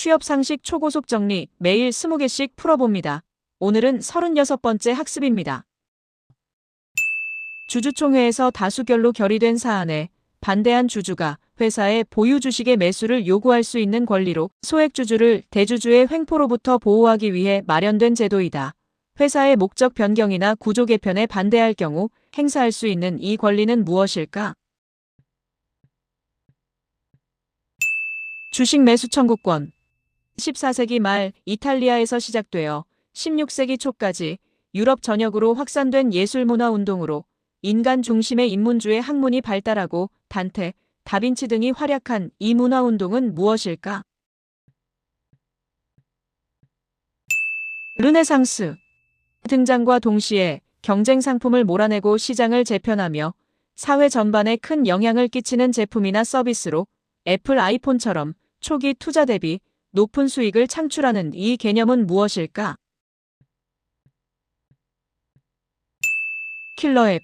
취업 상식 초고속 정리 매일 20개씩 풀어봅니다. 오늘은 36번째 학습입니다. 주주총회에서 다수결로 결의된 사안에 반대한 주주가 회사의 보유 주식의 매수를 요구할 수 있는 권리로 소액주주를 대주주의 횡포로부터 보호하기 위해 마련된 제도이다. 회사의 목적 변경이나 구조 개편에 반대할 경우 행사할 수 있는 이 권리는 무엇일까? 주식 매수 청구권. 14세기 말 이탈리아에서 시작되어 16세기 초까지 유럽 전역으로 확산된 예술문화 운동으로 인간 중심의 인문주의 학문이 발달하고 단테, 다빈치 등이 활약한 이 문화운동은 무엇일까? 르네상스. 등장과 동시에 경쟁 상품을 몰아내고 시장을 재편하며 사회 전반에 큰 영향을 끼치는 제품이나 서비스로 애플 아이폰처럼 초기 투자 대비 높은 수익을 창출하는 이 개념은 무엇일까? 킬러앱.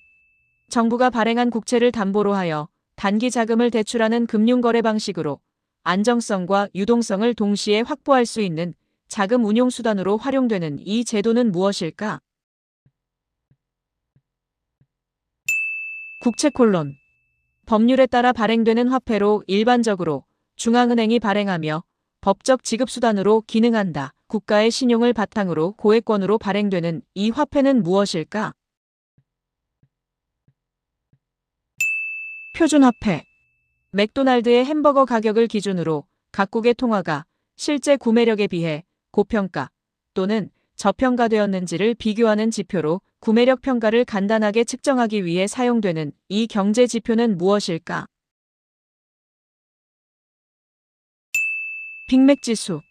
정부가 발행한 국채를 담보로 하여 단기 자금을 대출하는 금융거래 방식으로 안정성과 유동성을 동시에 확보할 수 있는 자금 운용 수단으로 활용되는 이 제도는 무엇일까? 국채콜론. 법률에 따라 발행되는 화폐로 일반적으로 중앙은행이 발행하며 법적 지급수단으로 기능한다. 국가의 신용을 바탕으로 고액권으로 발행되는 이 화폐는 무엇일까? 표준화폐. 맥도날드의 햄버거 가격을 기준으로 각국의 통화가 실제 구매력에 비해 고평가 또는 저평가되었는지를 비교하는 지표로 구매력 평가를 간단하게 측정하기 위해 사용되는 이 경제 지표는 무엇일까? 빅맥지수.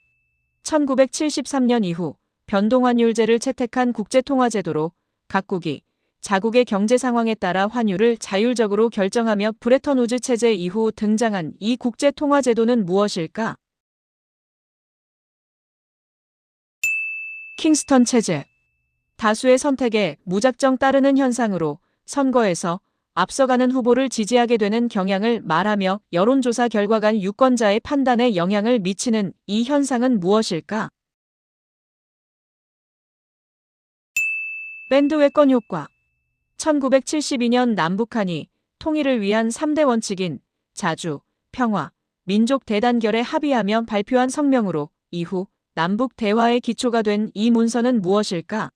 1973년 이후 변동환율제를 채택한 국제통화제도로 각국이 자국의 경제 상황에 따라 환율을 자율적으로 결정하며 브레턴우즈 체제 이후 등장한 이 국제통화제도는 무엇일까? 킹스턴 체제. 다수의 선택에 무작정 따르는 현상으로 선거에서 앞서가는 후보를 지지하게 되는 경향을 말하며 여론조사 결과 간 유권자의 판단에 영향을 미치는 이 현상은 무엇일까? 밴드웨건 효과. 1972년 남북한이 통일을 위한 3대 원칙인 자주, 평화, 민족 대단결에 합의하며 발표한 성명으로 이후 남북 대화의 기초가 된 이 문서는 무엇일까?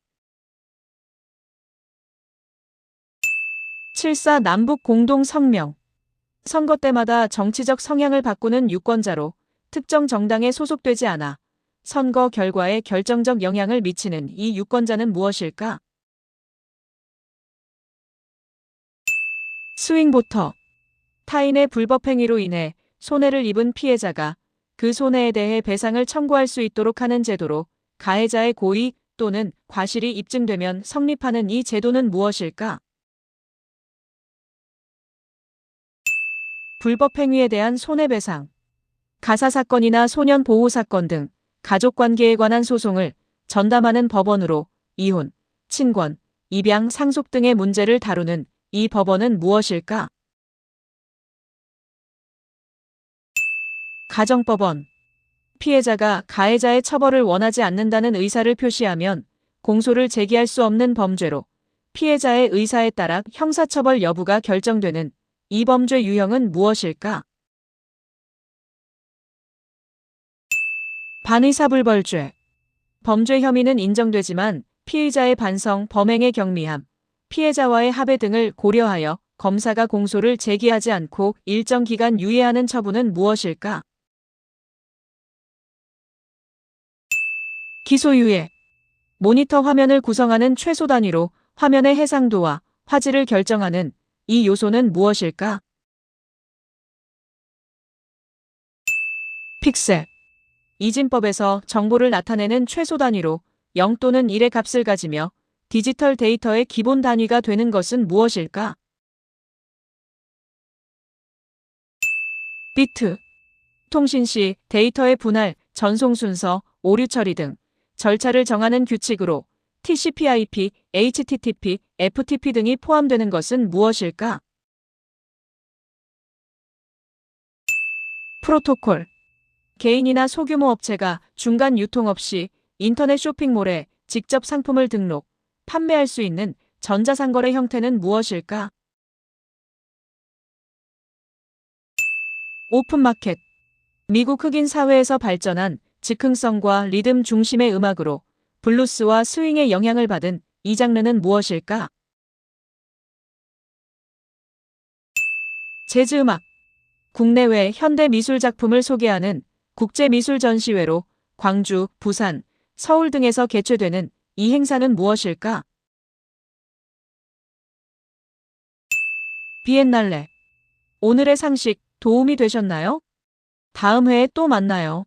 7.4 남북 공동성명. 선거 때마다 정치적 성향을 바꾸는 유권자로 특정 정당에 소속되지 않아 선거 결과에 결정적 영향을 미치는 이 유권자는 무엇일까? 스윙보터. 타인의 불법 행위로 인해 손해를 입은 피해자가 그 손해에 대해 배상을 청구할 수 있도록 하는 제도로 가해자의 고의 또는 과실이 입증되면 성립하는 이 제도는 무엇일까? 불법 행위에 대한 손해배상. 가사사건이나 소년보호사건 등 가족관계에 관한 소송을 전담하는 법원으로 이혼, 친권, 입양, 상속 등의 문제를 다루는 이 법원은 무엇일까? 가정법원. 피해자가 가해자의 처벌을 원하지 않는다는 의사를 표시하면 공소를 제기할 수 없는 범죄로 피해자의 의사에 따라 형사처벌 여부가 결정되는 이 범죄 유형은 무엇일까? 반의사불벌죄. 범죄 혐의는 인정되지만 피의자의 반성, 범행의 경미함, 피해자와의 합의 등을 고려하여 검사가 공소를 제기하지 않고 일정 기간 유예하는 처분은 무엇일까? 기소유예. 모니터 화면을 구성하는 최소 단위로 화면의 해상도와 화질을 결정하는 이 요소는 무엇일까? 픽셀. 이진법에서 정보를 나타내는 최소 단위로 0 또는 1의 값을 가지며 디지털 데이터의 기본 단위가 되는 것은 무엇일까? 비트. 통신 시 데이터의 분할, 전송 순서, 오류 처리 등 절차를 정하는 규칙으로 TCP/IP, HTTP, FTP 등이 포함되는 것은 무엇일까? 프로토콜. 개인이나 소규모 업체가 중간 유통 없이 인터넷 쇼핑몰에 직접 상품을 등록, 판매할 수 있는 전자상거래 형태는 무엇일까? 오픈마켓. 미국 흑인 사회에서 발전한 즉흥성과 리듬 중심의 음악으로 블루스와 스윙의 영향을 받은 이 장르는 무엇일까? 재즈 음악. 국내외 현대 미술 작품을 소개하는 국제미술 전시회로 광주, 부산, 서울 등에서 개최되는 이 행사는 무엇일까? 비엔날레. 오늘의 상식 도움이 되셨나요? 다음 회에 또 만나요.